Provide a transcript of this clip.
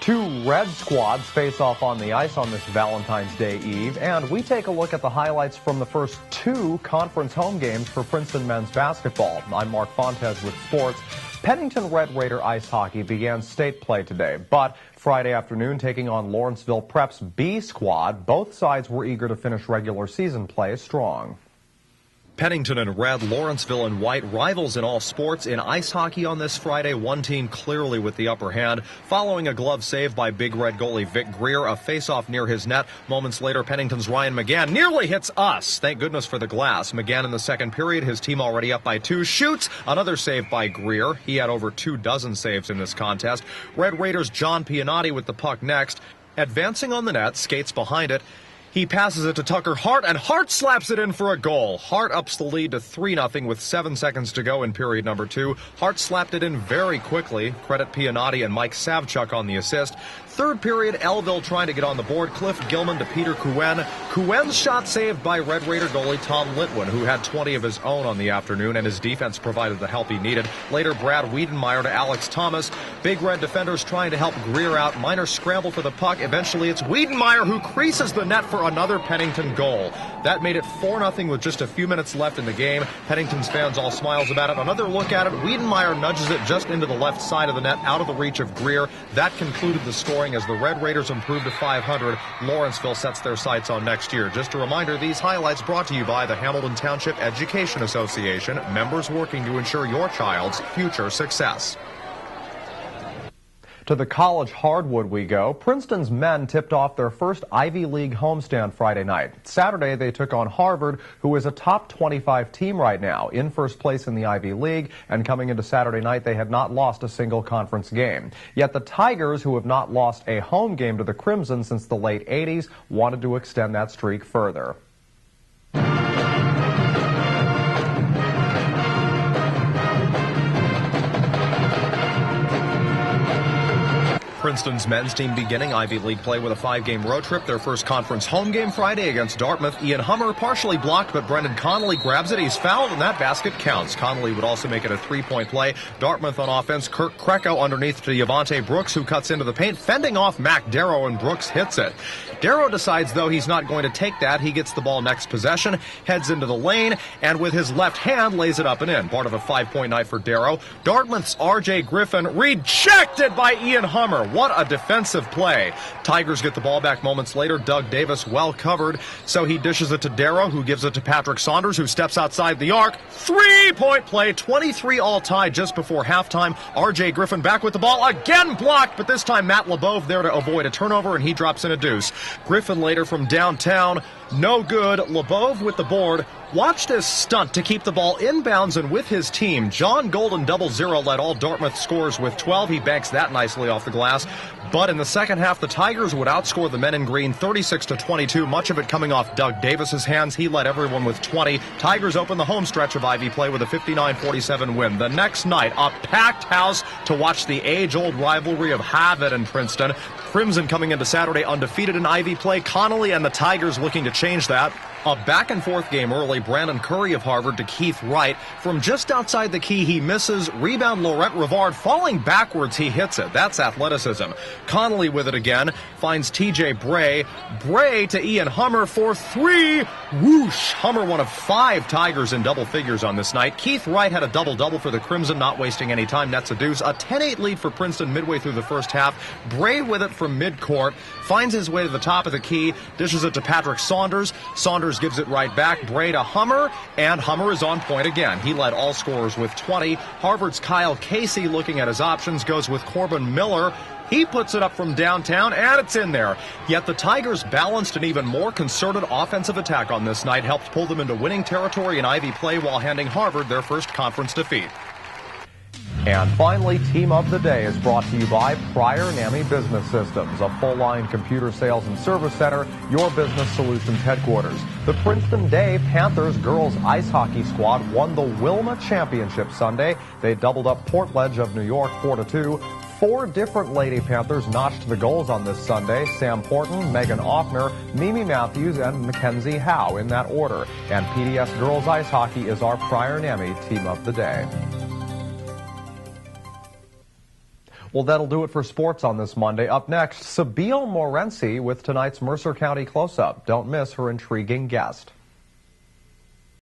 Two red squads face off on the ice on this Valentine's Day Eve, and we take a look at the highlights from the first two conference home games for Princeton men's basketball. I'm Mark Fontes with sports. Pennington Red Raider ice hockey began state play today, but Friday afternoon taking on Lawrenceville Prep's B squad, both sides were eager to finish regular season play strong. Pennington in red, Lawrenceville in white, rivals in all sports. In ice hockey on this Friday, one team clearly with the upper hand. Following a glove save by Big Red goalie Vic Greer, a face-off near his net. Moments later, Pennington's Ryan McGann nearly hits us. Thank goodness for the glass. McGann in the second period, his team already up by 2, shoots. Another save by Greer. He had over 24 saves in this contest. Red Raiders' John Pianotti with the puck next. Advancing on the net, skates behind it. He passes it to Tucker Hart, and Hart slaps it in for a goal. Hart ups the lead to 3-0 with 7 seconds to go in period number 2. Hart slapped it in very quickly. Credit Pianotti and Mike Savchuk on the assist. Third period, Elville trying to get on the board. Cliff Gilman to Peter Couen. Couen's shot saved by Red Raider goalie Tom Litwin, who had 20 of his own on the afternoon, and his defense provided the help he needed. Later, Brad Wiedenmeyer to Alex Thomas. Big Red defenders trying to help Greer out. Minor scramble for the puck. Eventually, it's Wiedenmeyer who creases the net for another Pennington goal. That made it 4-0 with just a few minutes left in the game. Pennington's fans all smiles about it. Another look at it. Wiedenmeyer nudges it just into the left side of the net, out of the reach of Greer. That concluded the scoring as the Red Raiders improved to 500. Lawrenceville sets their sights on next year. Just a reminder, these highlights brought to you by the Hamilton Township Education Association, members working to ensure your child's future success. To the college hardwood we go. Princeton's men tipped off their first Ivy League homestand Friday night. Saturday, they took on Harvard, who is a top 25 team right now, in first place in the Ivy League, and coming into Saturday night, they had not lost a single conference game. Yet the Tigers, who have not lost a home game to the Crimson since the late 80s, wanted to extend that streak further. Princeton's men's team beginning Ivy League play with a 5-game road trip. Their first conference home game Friday against Dartmouth. Ian Hummer partially blocked, but Brendan Connolly grabs it. He's fouled, and that basket counts. Connolly would also make it a 3-point play. Dartmouth on offense. Kirk Krecko underneath to Yavante Brooks, who cuts into the paint, fending off Mac Darrow, and Brooks hits it. Darrow decides, though, he's not going to take that. He gets the ball next possession, heads into the lane, and with his left hand lays it up and in. Part of a 5-point night for Darrow. Dartmouth's R.J. Griffin rejected by Ian Hummer. What a defensive play. Tigers get the ball back moments later. Doug Davis well covered, so he dishes it to Darrow, who gives it to Patrick Saunders, who steps outside the arc. 3-point play, 23 all tied just before halftime. R.J. Griffin back with the ball, again blocked, but this time Matt LeBeau there to avoid a turnover, and he drops in a deuce. Griffin later from downtown, no good. LeBeau with the board. Watch this stunt to keep the ball inbounds and with his team. John Golden 0-0 led all Dartmouth scores with 12. He banks that nicely off the glass. But in the second half, the Tigers would outscore the men in green 36-22, much of it coming off Doug Davis's hands. He led everyone with 20. Tigers open the home stretch of Ivy play with a 59-47 win. The next night, a packed house to watch the age-old rivalry of Harvard and Princeton. Crimson coming into Saturday undefeated in Ivy play. Connolly and the Tigers looking to change that. A back-and-forth game early. Brandon Curry of Harvard to Keith Wright. From just outside the key, he misses. Rebound, Laurent Rivard falling backwards. He hits it. That's athleticism. Connolly with it again. Finds T.J. Bray. Bray to Ian Hummer for 3. Whoosh! Hummer one of 5 Tigers in double figures on this night. Keith Wright had a double-double for the Crimson, not wasting any time. Nets a deuce. A 10-8 lead for Princeton midway through the first half. Bray with it from midcourt. Finds his way to the top of the key. Dishes it to Patrick Saunders. Saunders gives it right back. Bray to Hummer, and Hummer is on point again. He led all scorers with 20. Harvard's Kyle Casey, looking at his options, goes with Corbin Miller. He puts it up from downtown, and it's in there. Yet the Tigers' balanced and even more concerted offensive attack on this night helped pull them into winning territory in Ivy play while handing Harvard their first conference defeat. And finally, Team of the Day is brought to you by Prior NAMI Business Systems, a full-line computer sales and service center, your business solutions headquarters. The Princeton Day Panthers girls ice hockey squad won the Wilma Championship Sunday. They doubled up Portledge of New York 4-2. 4 different Lady Panthers notched the goals on this Sunday. Sam Porton, Megan Offner, Mimi Matthews, and Mackenzie Howe in that order. And PDS girls ice hockey is our Prior NAMI Team of the Day. Well, that'll do it for sports on this Monday. Up next, Sabine Morency with tonight's Mercer County Close-Up. Don't miss her intriguing guest.